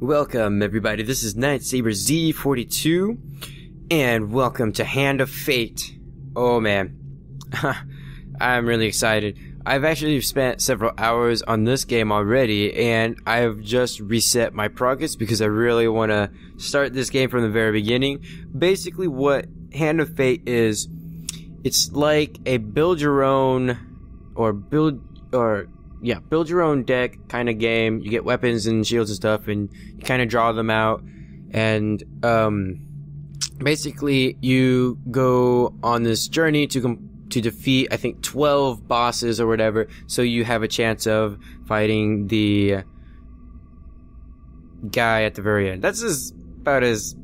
Welcome everybody, this is Nightsaber Z42, and welcome to Hand of Fate. Oh man, I'm really excited. I've actually spent several hours on this game already, and I've just reset my progress because I really want to start this game from the very beginning. Basically what Hand of Fate is, it's like a build your own deck kind of game. You get weapons and shields and stuff, and you kind of draw them out, and basically you go on this journey to defeat, I think, 12 bosses or whatever, so you have a chance of fighting the guy at the very end. That's about as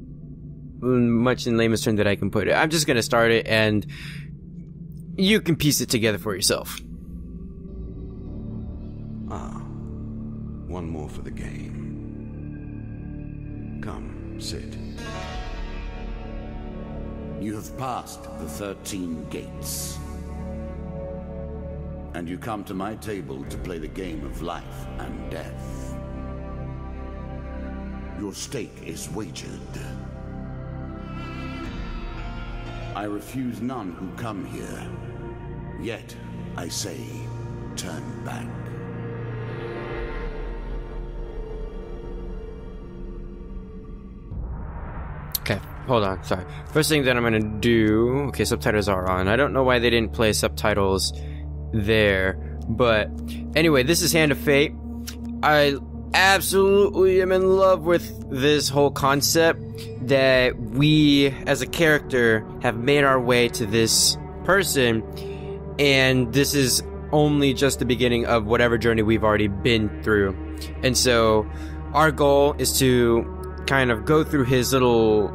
much in layman's terms that I can put it. I'm just gonna start it, and you can piece it together for yourself. One more for the game. Come, sit. You have passed the 13 gates. And you come to my table to play the game of life and death. Your stake is wagered. I refuse none who come here. Yet, I say, turn back. Okay, hold on, sorry. First thing that I'm gonna do... Okay, subtitles are on. I don't know why they didn't play subtitles there. But, anyway, this is Hand of Fate. I absolutely am in love with this whole concept that we, as a character, have made our way to this person. And this is only just the beginning of whatever journey we've already been through. And so, our goal is to kind of go through his little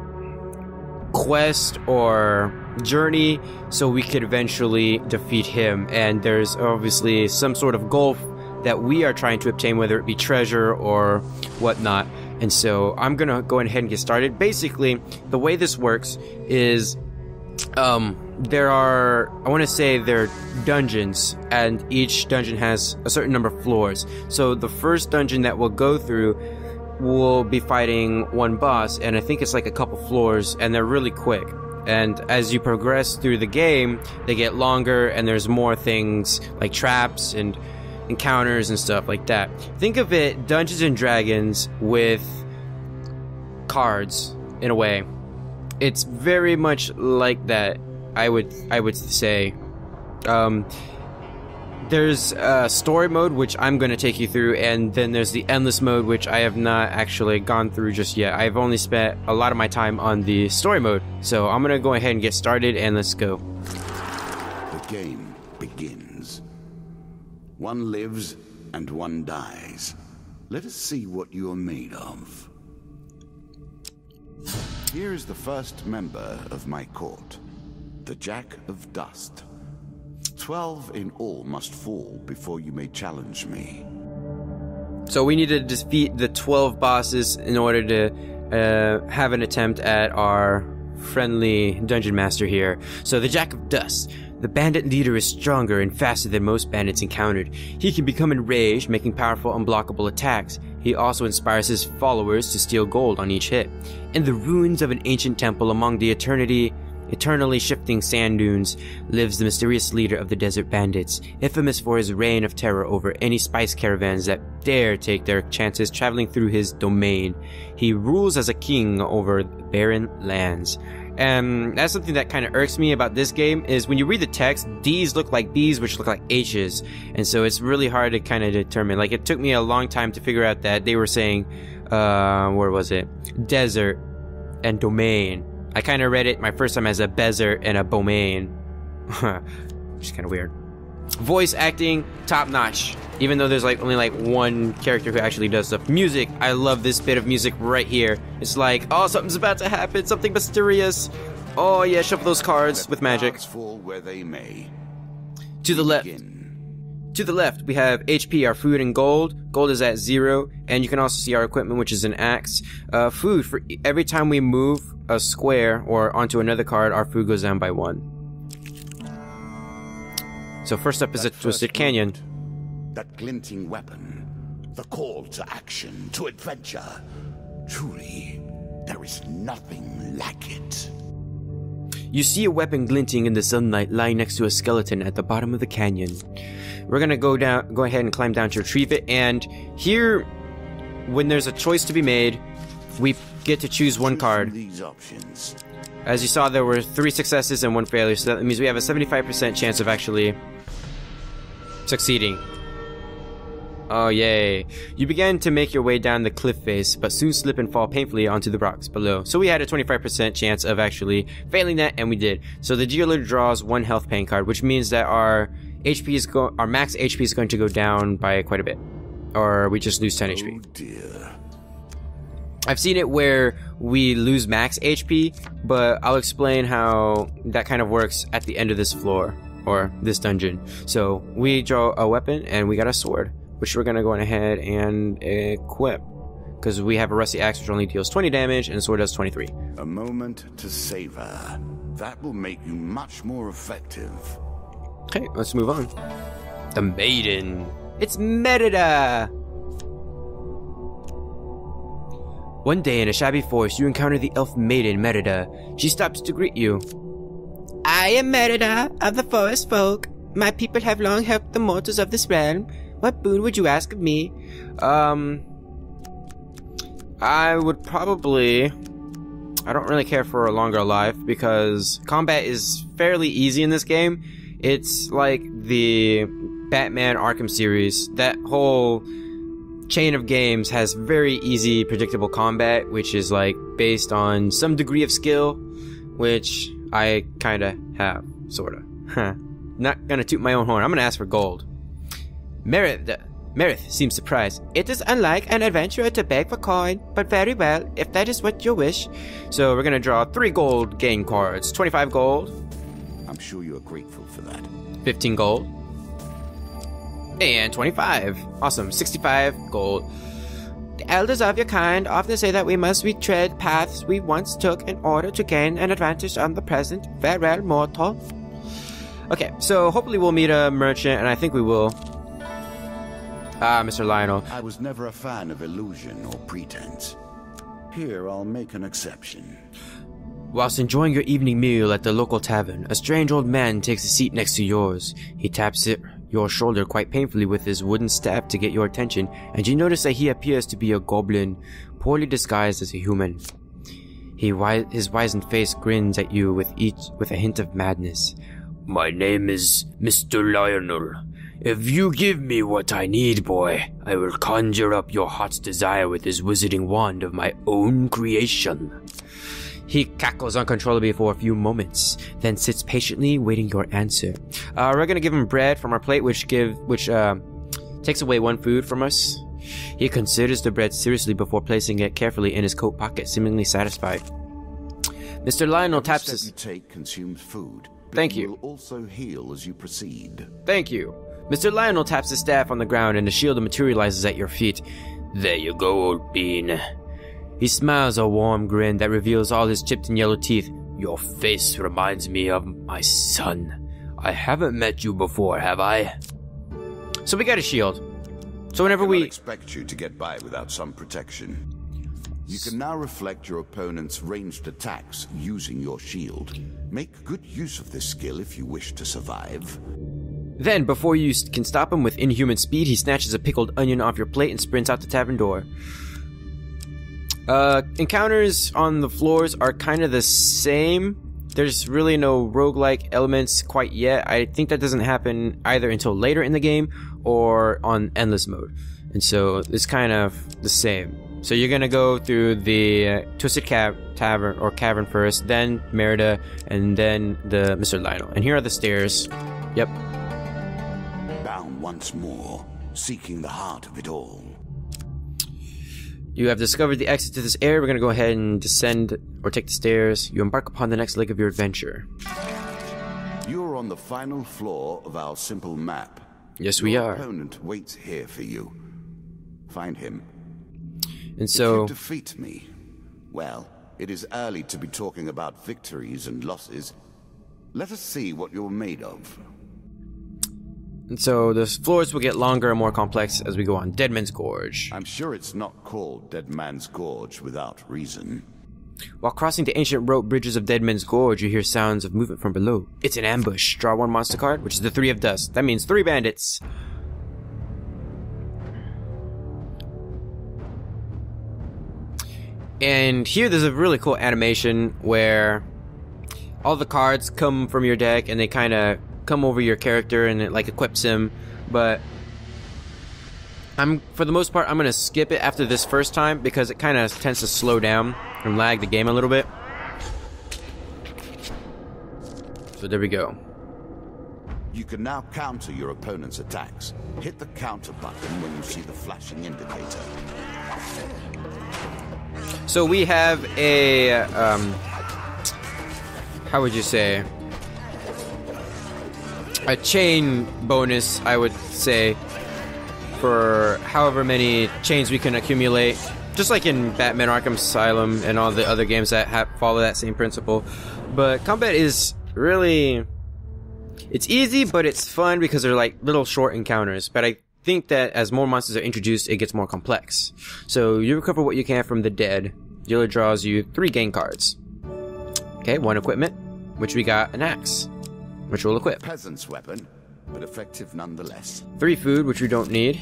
quest or journey so we could eventually defeat him. And there's obviously some sort of goal that we are trying to obtain, whether it be treasure or whatnot. And so I'm gonna go ahead and get started. Basically, the way this works is there are, I want to say, there are dungeons, and each dungeon has a certain number of floors. So the first dungeon that we'll go through, we'll be fighting one boss, and I think it's like a couple floors, and they're really quick. And as you progress through the game, they get longer, and there's more things like traps and encounters and stuff like that. Think of it Dungeons and Dragons with cards, in a way. It's very much like that, I would say. There's story mode, which I'm going to take you through, and then there's the endless mode, which I have not actually gone through just yet. I've only spent a lot of my time on the story mode, so I'm going to go ahead and get started, and let's go. The game begins. One lives and one dies. Let us see what you are made of. Here is the first member of my court, the Jack of Dust. 12 in all must fall before you may challenge me. So we need to defeat the 12 bosses in order to have an attempt at our friendly dungeon master here. So the Jack of Dust. The bandit leader is stronger and faster than most bandits encountered. He can become enraged, making powerful unblockable attacks. He also inspires his followers to steal gold on each hit. In the ruins of an ancient temple among the eternally shifting sand dunes lives the mysterious leader of the desert bandits, infamous for his reign of terror over any spice caravans that dare take their chances traveling through his domain. He rules as a king over barren lands. And that's something that kind of irks me about this game, is when you read the text, D's look like B's, which look like H's. And so it's really hard to kind of determine. Like, it took me a long time to figure out that they were saying, where was it? Desert and domain. I kind of read it my first time as a Bezert and a Bomain. Which is kind of weird. Voice acting, top notch. Even though there's only one character who actually does stuff. Music, I love this bit of music right here. It's like, oh, something's about to happen, something mysterious. Oh yeah, shuffle those cards with magic. Fall where they may. To the left. To the left, we have HP, our food, and gold. Gold is at 0, and you can also see our equipment, which is an axe. Food, for every time we move a square or onto another card, our food goes down by 1. So first up is a Twisted Canyon. That glinting weapon, the call to action, to adventure. Truly, there is nothing like it. You see a weapon glinting in the sunlight lying next to a skeleton at the bottom of the canyon. We're gonna go ahead and climb down to retrieve it, and here, when there's a choice to be made, we get to choose one card. These options. As you saw, there were 3 successes and 1 failure, so that means we have a 75% chance of actually succeeding. Oh, yay. You began to make your way down the cliff face, but soon slip and fall painfully onto the rocks below. So we had a 25% chance of actually failing that, and we did. So the dealer draws 1 health pain card, which means that our max HP is going to go down by quite a bit. Or we just lose 10 HP. Oh dear. I've seen it where we lose max HP, but I'll explain how that kind of works at the end of this floor, or this dungeon. So we draw a weapon, and we got a sword, which we're gonna go ahead and equip, because we have a rusty axe which only deals 20 damage, and the sword does 23. A moment to savor. That will make you much more effective. Okay, let's move on. The Maiden. It's Merida! One day in a shabby forest, you encounter the elf maiden Merida. She stops to greet you. I am Merida of the forest folk. My people have long helped the mortals of this realm. What boon would you ask of me? I would probably... I don't really care for a longer life, because combat is fairly easy in this game. It's like the Batman Arkham series. That whole chain of games has very easy, predictable combat, which is like based on some degree of skill, which I kinda have, sorta. Not gonna toot my own horn. I'm gonna ask for gold. Merith seems surprised. It is unlike an adventurer to beg for coin, but very well, if that is what you wish. So we're gonna draw 3 gold game cards. 25 gold. I'm sure you are grateful for that. 15 gold. And 25. Awesome. 65 gold. The elders of your kind often say that we must retread paths we once took in order to gain an advantage on the present. Farewell, mortal. Okay, so hopefully we'll meet a merchant, and I think we will. Ah, Mr. Lionel. I was never a fan of illusion or pretense. Here, I'll make an exception. Whilst enjoying your evening meal at the local tavern, a strange old man takes a seat next to yours. He taps your shoulder quite painfully with his wooden staff to get your attention, and you notice that he appears to be a goblin, poorly disguised as a human. His wizened face grins at you with a hint of madness. My name is Mr. Lionel. If you give me what I need, boy, I will conjure up your heart's desire with this wizarding wand of my own creation. He cackles uncontrollably for a few moments, then sits patiently waiting your answer. We're gonna give him bread from our plate, which takes away 1 food from us. He considers the bread seriously before placing it carefully in his coat pocket, seemingly satisfied. Mr. Lionel taps his... Every step you take consumes food. Thank you. Will also heal as you proceed. Thank you. Mr. Lionel taps his staff on the ground, and the shield materializes at your feet. There you go, old bean. He smiles a warm grin that reveals all his chipped and yellow teeth. Your face reminds me of my son. I haven't met you before, have I? So we got a shield. So whenever I we... expect you to get by without some protection. You can now reflect your opponent's ranged attacks using your shield. Make good use of this skill if you wish to survive. Then, before you can stop him with inhuman speed, he snatches a pickled onion off your plate and sprints out the tavern door. Encounters on the floors are kind of the same. There's really no roguelike elements quite yet. I think that doesn't happen either until later in the game or on endless mode. And so it's kind of the same. So you're gonna go through the Twisted Tavern or Cavern first, then Merida, and then the Mr. Lionel. And here are the stairs. Yep. Bound once more, seeking the heart of it all. You have discovered the exit to this area. We're going to go ahead and descend or take the stairs. You embark upon the next leg of your adventure. You're on the final floor of our simple map. Yes, we are. Your opponent waits here for you. Find him. And so... If you defeat me, well, it is early to be talking about victories and losses. Let us see what you're made of. And so the floors will get longer and more complex as we go on. Deadman's Gorge. I'm sure it's not called Dead Man's Gorge without reason. While crossing the ancient rope bridges of Deadman's Gorge, you hear sounds of movement from below. It's an ambush. Draw one monster card, which is the Three of Dust. That means 3 bandits. And here there's a really cool animation where all the cards come from your deck and they kind of come over your character and it like equips him. But for the most part, I'm going to skip it after this first time because it kind of tends to slow down and lag the game a little bit. So there we go. You can now counter your opponent's attacks. Hit the counter button when you see the flashing indicator. So we have a, how would you say, a chain bonus, I would say, for however many chains we can accumulate. Just like in Batman Arkham Asylum and all the other games that follow that same principle. But combat is really, it's easy, but it's fun because they're like little short encounters. But I think that as more monsters are introduced, it gets more complex. So you recover what you can from the dead. Dealer draws you 3 game cards. Okay, 1 equipment, which we got an axe, which we'll equip. Peasant's weapon, but effective nonetheless. 3 food, which we don't need.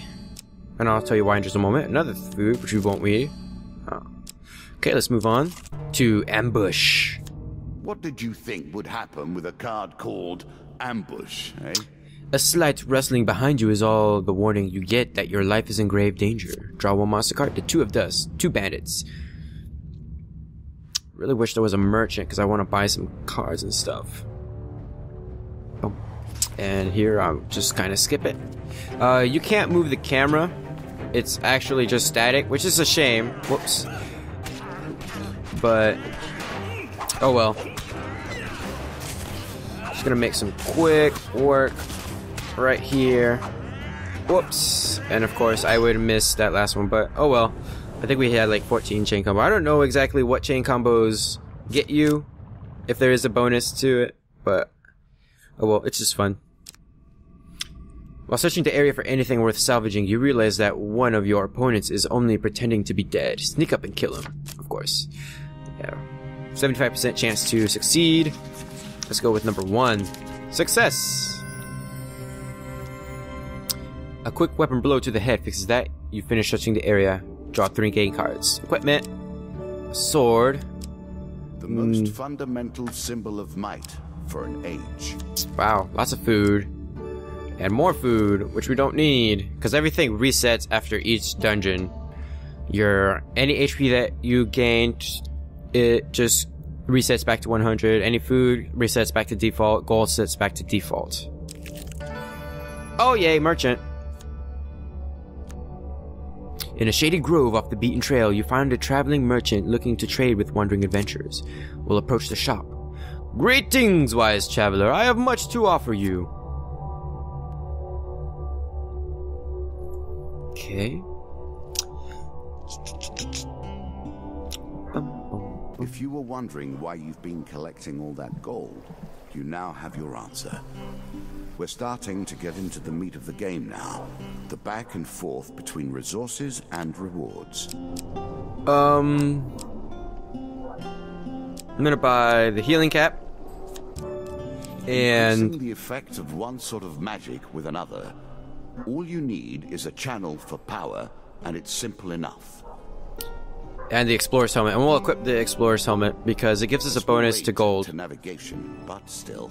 And I'll tell you why in just a moment. Another food, which we won't need. Oh. Okay, let's move on to Ambush. What did you think would happen with a card called Ambush, eh? A slight rustling behind you is all the warning you get that your life is in grave danger. Draw 1 monster card, the Two of Dust, 2 bandits. Really wish there was a merchant because I want to buy some cards and stuff. Oh. And here I'll just kind of skip it. You can't move the camera. It's actually just static, which is a shame. Whoops. But, oh well. Just gonna make some quick work right here. Whoops. And of course, I would miss that last one, but oh well. I think we had like 14 chain combo. I don't know exactly what chain combos get you, if there is a bonus to it, but oh well, it's just fun. While searching the area for anything worth salvaging, you realize that one of your opponents is only pretending to be dead. Sneak up and kill him, of course. Yeah. 75% chance to succeed. Let's go with number 1. Success! A quick weapon blow to the head fixes that. You finish searching the area. Draw 3 game cards. Equipment. Sword. The most fundamental symbol of might for an age. Wow, lots of food. And more food, which we don't need, because everything resets after each dungeon. Any HP that you gained, it just resets back to 100. Any food resets back to default. Gold sets back to default. Oh yay, merchant. In a shady grove off the beaten trail, you find a traveling merchant looking to trade with wandering adventurers. We'll approach the shop. Greetings, wise traveler. I have much to offer you. Okay. If you were wondering why you've been collecting all that gold, you now have your answer. We're starting to get into the meat of the game now. The back and forth between resources and rewards. I'm gonna buy the healing cap. And replacing the effect of one sort of magic with another. All you need is a channel for power, and it's simple enough. And the Explorer's Helmet. And we'll equip the Explorer's Helmet because it gives us a bonus to gold. To navigation, but still.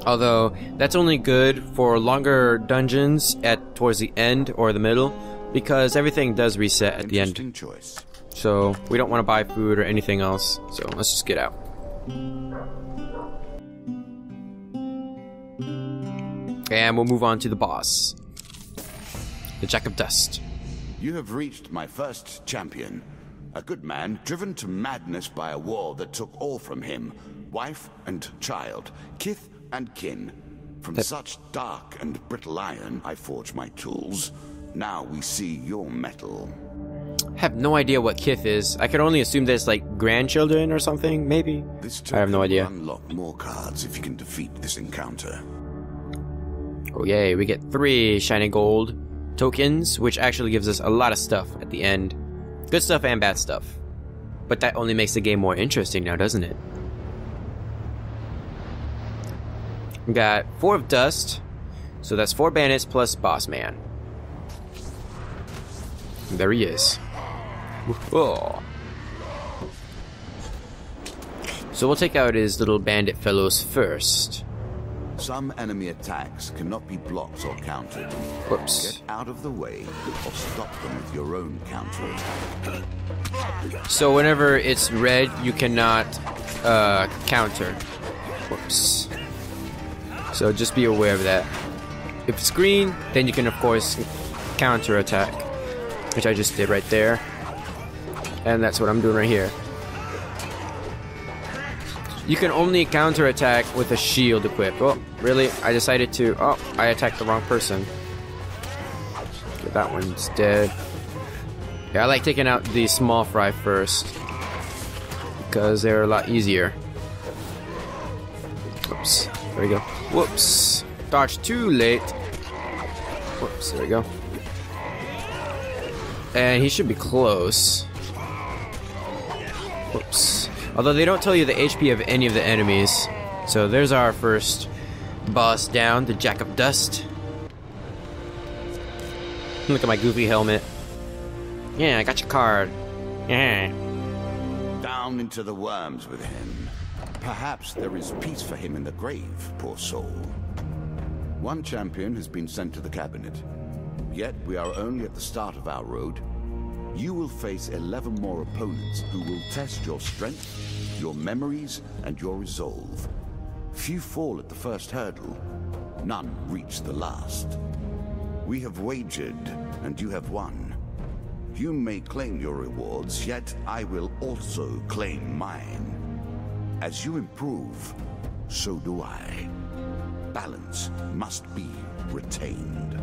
Although, that's only good for longer dungeons towards the end or the middle, because everything does reset at the end. Interesting choice. So, we don't want to buy food or anything else, so let's just get out. And we'll move on to the boss. The Jack of Dust. You have reached my first champion. A good man driven to madness by a war that took all from him. Wife and child, kith and kin. From such dark and brittle iron I forge my tools. Now we see your metal. I have no idea what kith is. I can only assume there's like grandchildren or something, maybe? I have no idea. Unlock more cards if you can defeat this encounter. Oh yay, we get 3 shiny gold tokens, which actually gives us a lot of stuff at the end. Good stuff and bad stuff. But that only makes the game more interesting now, doesn't it? We got 4 of dust, so that's 4 bandits plus boss man. And there he is. Oh. So we'll take out his little bandit fellows first. Some enemy attacks cannot be blocked or countered. Whoops. Get out of the way or stop them with your own counter. So whenever it's red, you cannot counter. Whoops. So just be aware of that. If it's green, then you can of course counter attack, which I just did right there. And that's what I'm doing right here. You can only counter attack with a shield equipped. Oh, really? I decided to... Oh, I attacked the wrong person. Okay, that one's dead. Yeah, I like taking out the small fry first, because they're a lot easier. Whoops. There we go. Whoops. Dodged too late. Whoops. There we go. And he should be close. Whoops. Although they don't tell you the HP of any of the enemies. So there's our first boss down, the Jack of Dust. Look at my goofy helmet. Yeah, I got your card. Yeah. Down into the worms with him. Perhaps there is peace for him in the grave, poor soul. One champion has been sent to the cabinet. Yet we are only at the start of our road. You will face 11 more opponents who will test your strength, your memories, and your resolve. Few fall at the first hurdle. None reach the last. We have wagered, and you have won. You may claim your rewards, yet I will also claim mine. As you improve, so do I. Balance must be retained.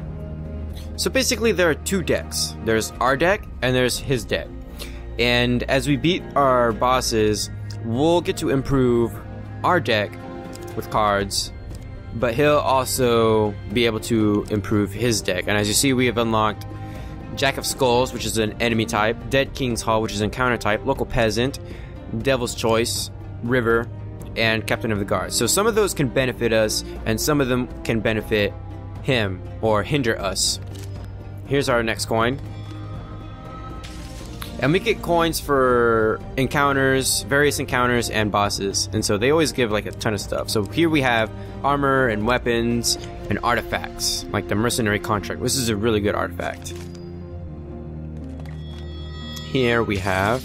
So basically there are 2 decks. There's our deck and there's his deck. And as we beat our bosses, we'll get to improve our deck with cards, but he'll also be able to improve his deck. And as you see, we have unlocked Jack of Skulls, which is an enemy type, Dead King's Hall, which is an encounter type, Local Peasant, Devil's Choice, River, and Captain of the Guard. So some of those can benefit us, and some of them can benefit him or hinder us. Here's our next coin. And we get coins for encounters, various encounters, and bosses. And so they always give like a ton of stuff. So here we have armor and weapons and artifacts, like the Mercenary Contract. This is a really good artifact. Here we have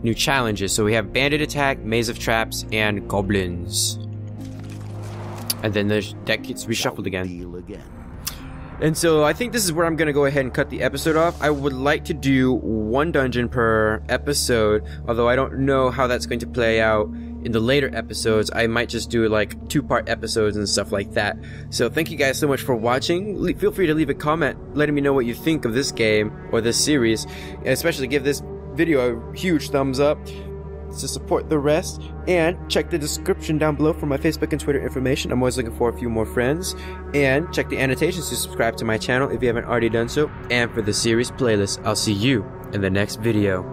new challenges. So we have Bandit Attack, Maze of Traps, and Goblins. And then the deck gets reshuffled again. And so I think this is where I'm going to go ahead and cut the episode off. I would like to do 1 dungeon per episode, although I don't know how that's going to play out in the later episodes. I might just do like 2-part episodes and stuff like that. So thank you guys so much for watching. Feel free to leave a comment letting me know what you think of this game or this series, and especially give this video a huge thumbs up to support the rest, and check the description down below for my Facebook and Twitter information. I'm always looking for a few more friends, and check the annotations to subscribe to my channel if you haven't already done so. And for the series playlist, I'll see you in the next video.